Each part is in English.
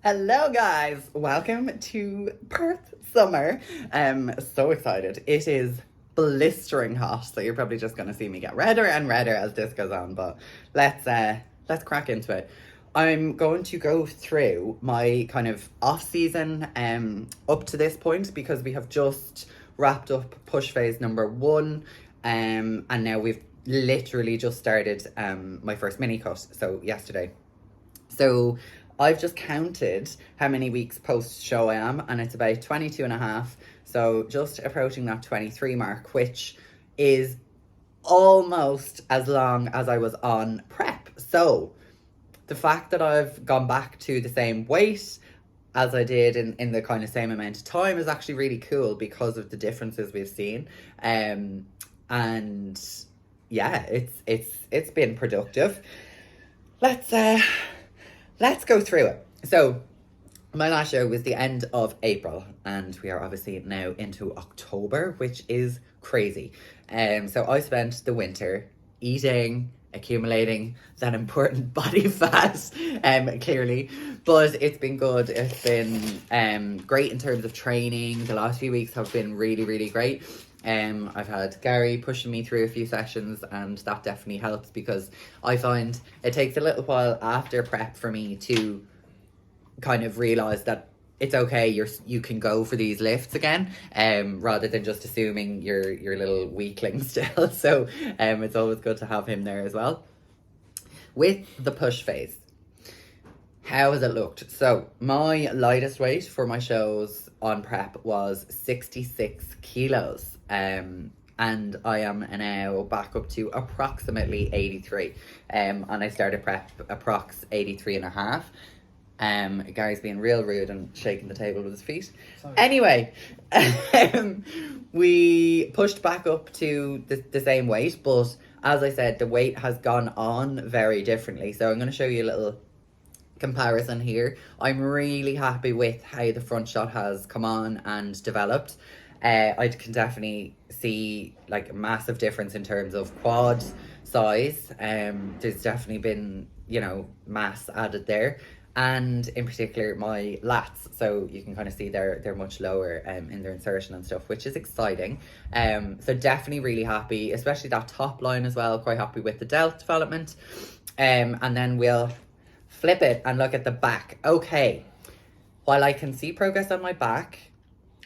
Hello guys, welcome to Perth summer. So excited. It is blistering hot, so you're probably just gonna see me get redder and redder as this goes on, but let's crack into it. I'm going to go through my kind of off season up to this point because we have just wrapped up push phase number one, and now we've literally just started my first mini cut, so yesterday. So I've just counted how many weeks post show I am, and it's about 22 and a half. So just approaching that 23 mark, which is almost as long as I was on prep. So the fact that I've gone back to the same weight as I did in the kind of same amount of time is actually really cool because of the differences we've seen. And yeah, it's been productive. Let's let's go through it. So, my last show was the end of April, and we are obviously now into October, which is crazy. So I spent the winter eating, accumulating that important body fat, clearly, but it's been good. It's been great in terms of training. The last few weeks have been really, really great. I've had Gary pushing me through a few sessions, and that definitely helps because I find it takes a little while after prep for me to kind of realize that it's okay. You can go for these lifts again, rather than just assuming you're little weakling still. So, it's always good to have him there as well. With the push phase, how has it looked? So my lightest weight for my shows on prep was 66 kilos. And I am now back up to approximately 83. And I started prep approx 83 and a half. Gary's being real rude and shaking the table with his feet. Sorry. Anyway, we pushed back up to the same weight, but as I said, the weight has gone on very differently. So I'm going to show you a little comparison here. I'm really happy with how the front shot has come on and developed. I can definitely see like a massive difference in terms of quad size. There's definitely been, mass added there. And in particular my lats, so you can kind of see they're much lower in their insertion and stuff, which is exciting. So definitely really happy, especially that top line as well. Quite happy with the delt development. And then we'll flip it and look at the back. Okay, while I can see progress on my back,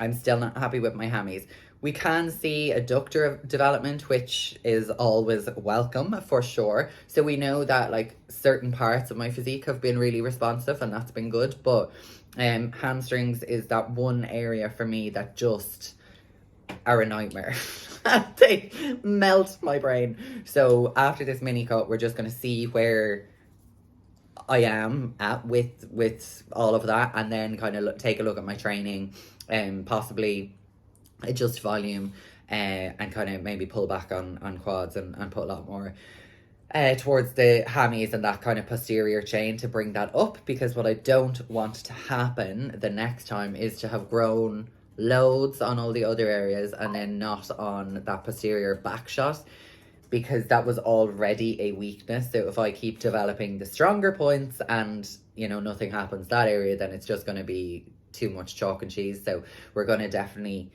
I'm still not happy with my hammies. We can see adductor development, which is always welcome for sure. So we know that like certain parts of my physique have been really responsive, and that's been good. But hamstrings is that one area for me that just are a nightmare. They melt my brain. So after this mini cut, we're just going to see where I am at with all of that, and then kind of take a look at my training and possibly adjust volume, and kind of maybe pull back on quads and put a lot more towards the hammies and that kind of posterior chain to bring that up, because what I don't want to happen the next time is to have grown loads on all the other areas and then not on that posterior back shot, because that was already a weakness. So if I keep developing the stronger points and nothing happens that area, then it's just going to be too much chalk and cheese. So we're going to definitely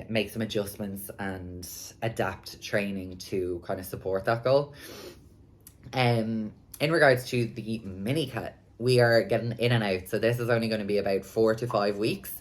make some adjustments and adapt training to kind of support that goal. In regards to the mini cut, we are getting in and out. So this is only going to be about 4 to 5 weeks.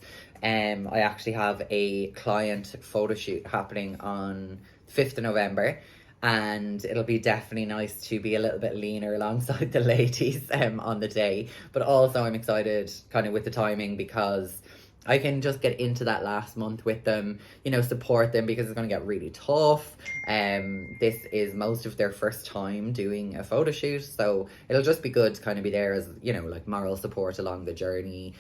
I actually have a client photo shoot happening on 5th of November, and it'll be definitely nice to be a little bit leaner alongside the ladies on the day. But also I'm excited kind of with the timing, because I can just get into that last month with them, support them, because it's going to get really tough. This is most of their first time doing a photo shoot, so it'll just be good to kind of be there as, like moral support along the journey,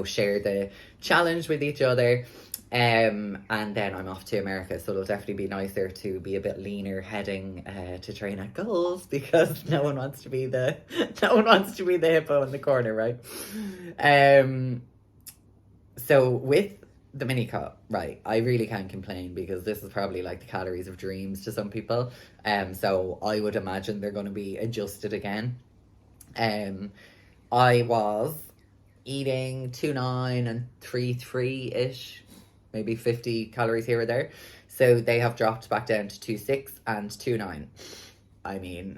share the challenge with each other. And then I'm off to America, so it'll definitely be nicer to be a bit leaner heading to train at goals, because no one wants to be the hippo in the corner, right? So with the mini cut, right, I really can't complain, because this is probably like the calories of dreams to some people. So I would imagine they're going to be adjusted again. I was eating 2.9 and 3.3-ish, maybe 50 calories here or there. So they have dropped back down to 2.6 and 2.9. I mean,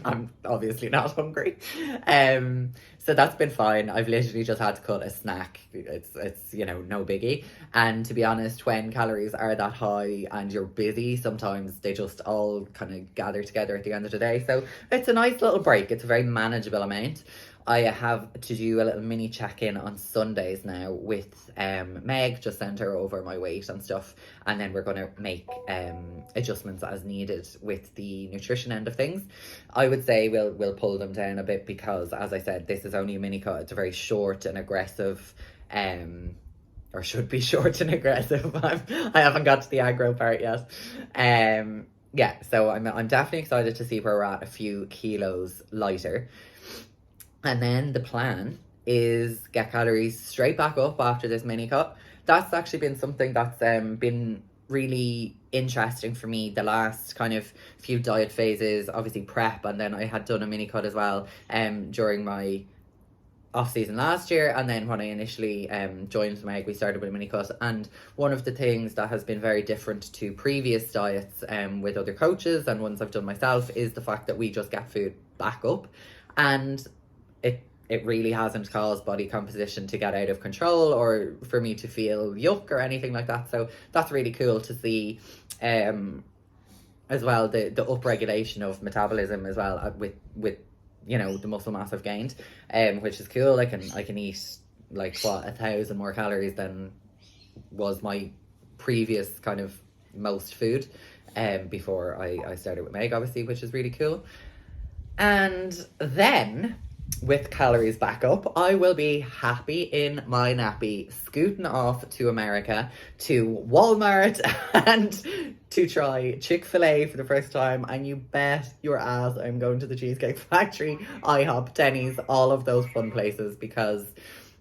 I'm obviously not hungry. So that's been fine. I've literally just had to cut a snack. It's no biggie. And to be honest, when calories are that high and you're busy, sometimes they just all kind of gather together at the end of the day. So it's a nice little break. It's a very manageable amount. I have to do a little mini check-in on Sundays now with Meg, just send her over my weight and stuff, and then we're going to make adjustments as needed with the nutrition end of things. I would say we'll pull them down a bit because, as I said, this is only a mini cut. It's a very short and aggressive, or should be short and aggressive. I haven't got to the aggro part yet. Yeah, so I'm definitely excited to see where we're at, a few kilos lighter. And then the plan is get calories straight back up after this mini cut. That's actually been something that's been really interesting for me the last kind of few diet phases, obviously prep, and then I had done a mini cut as well during my off season last year, and then when I initially joined Meg, we started with a mini cut. And one of the things that has been very different to previous diets with other coaches and ones I've done myself is the fact that we just get food back up, and it really hasn't caused body composition to get out of control or for me to feel yuck or anything like that. So that's really cool to see as well, the upregulation of metabolism as well with the muscle mass I've gained, which is cool. I can eat like 1,000 more calories than was my previous kind of most food before I started with Meg, obviously, which is really cool. And then with calories back up, I will be happy in my nappy, scooting off to America, to Walmart, and to try Chick-fil-A for the first time. And you bet your ass I'm going to the Cheesecake Factory, IHOP, Denny's, all of those fun places, because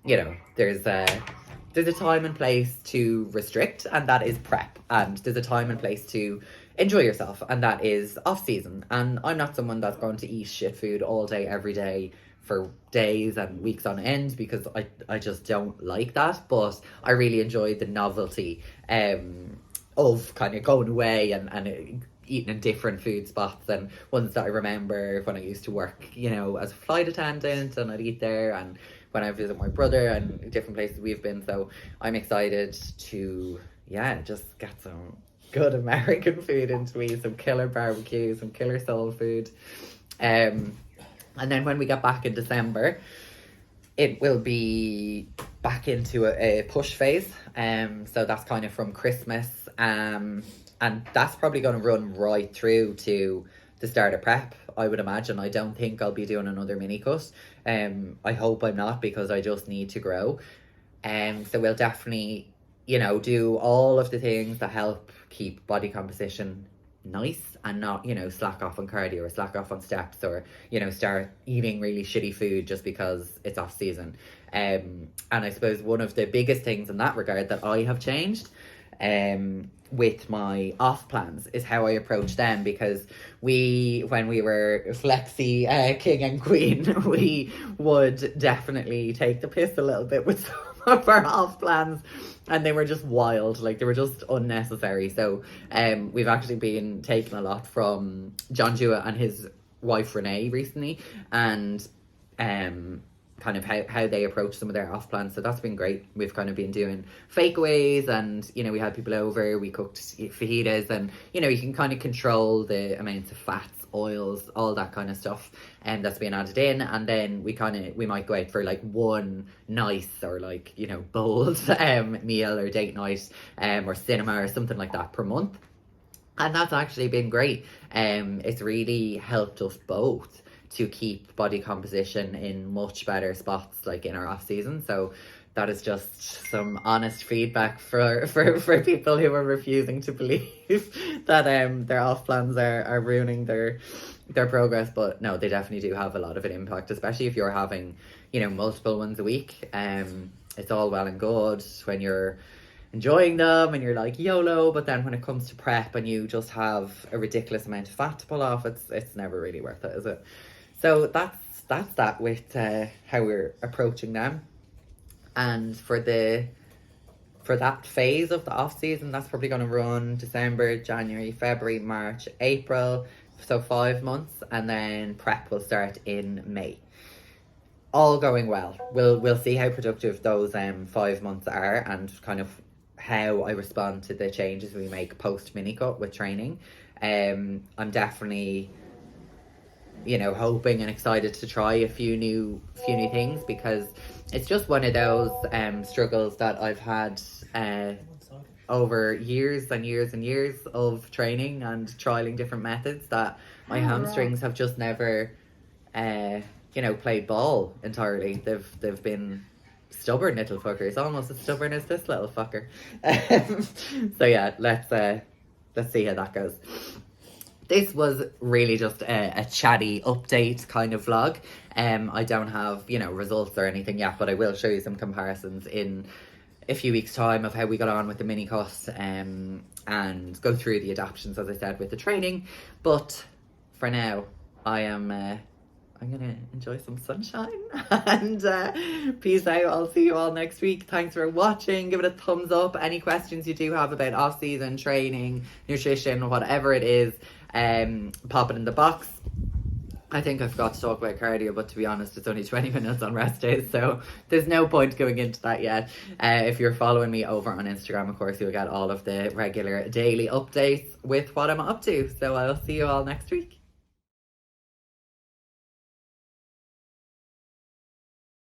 there's a time and place to restrict, and that is prep, and there's a time and place to enjoy yourself, and that is off season. And I'm not someone that's going to eat shit food all day every day for days and weeks on end, because I just don't like that. But I really enjoy the novelty of kind of going away and eating in different food spots, and ones that I remember when I used to work as a flight attendant, and I'd eat there, and when I visit my brother and different places we've been. So I'm excited to just get some good American food into me, some killer barbecue, some killer soul food. And then when we get back in December, it will be back into a push phase. So that's kind of from Christmas. And that's probably going to run right through to the start of prep, I would imagine. I don't think I'll be doing another mini cut. I hope I'm not, because I just need to grow. So we'll definitely, do all of the things that help keep body composition nice, and not slack off on cardio or slack off on steps, or start eating really shitty food just because it's off season. And I suppose one of the biggest things in that regard that I have changed with my off plans is how I approach them, because when we were flexi king and queen, we would definitely take the piss a little bit with some of our off plans, and they were just wild, like they were just unnecessary. So we've actually been taking a lot from John Jewett and his wife Renee recently, and kind of how they approach some of their off plans. So that's been great. We've kind of been doing fakeaways, and we had people over, we cooked fajitas, and you can kind of control the amounts of fats, oils, all that kind of stuff, and that's being added in. And then we might go out for like one nice or like bold meal or date night or cinema or something like that per month, and that's actually been great. It's really helped us both to keep body composition in much better spots, like in our off season. So that is just some honest feedback for people who are refusing to believe that their off plans are ruining their progress. But no, they definitely do have a lot of an impact, especially if you're having multiple ones a week. It's all well and good when you're enjoying them and you're like YOLO, but then when it comes to prep and you just have a ridiculous amount of fat to pull off, it's never really worth it, is it? So that's that with how we're approaching them. And for that phase of the off season, that's probably going to run December, January, February, March, April, so 5 months, and then prep will start in May. All going well. We'll see how productive those 5 months are, and kind of how I respond to the changes we make post mini cut with training. I'm definitely, hoping and excited to try a few new things, because it's just one of those struggles that I've had over years and years and years of training and trialing different methods, that my hamstrings have just never played ball entirely. They've been stubborn little fuckers, almost as stubborn as this little fucker. So yeah, let's see how that goes. This was really just a chatty update kind of vlog. I don't have, results or anything yet, but I will show you some comparisons in a few weeks' time of how we got on with the mini cut, and go through the adaptations, as I said, with the training. But for now, I'm gonna enjoy some sunshine and peace out. I'll see you all next week. Thanks for watching. Give it a thumbs up. Any questions you do have about off-season training, nutrition, whatever it is, pop it in the box. I think I forgot to talk about cardio, but to be honest, it's only 20 minutes on rest days, so there's no point going into that yet. If you're following me over on Instagram, of course, you'll get all of the regular daily updates with what I'm up to. So I'll see you all next week.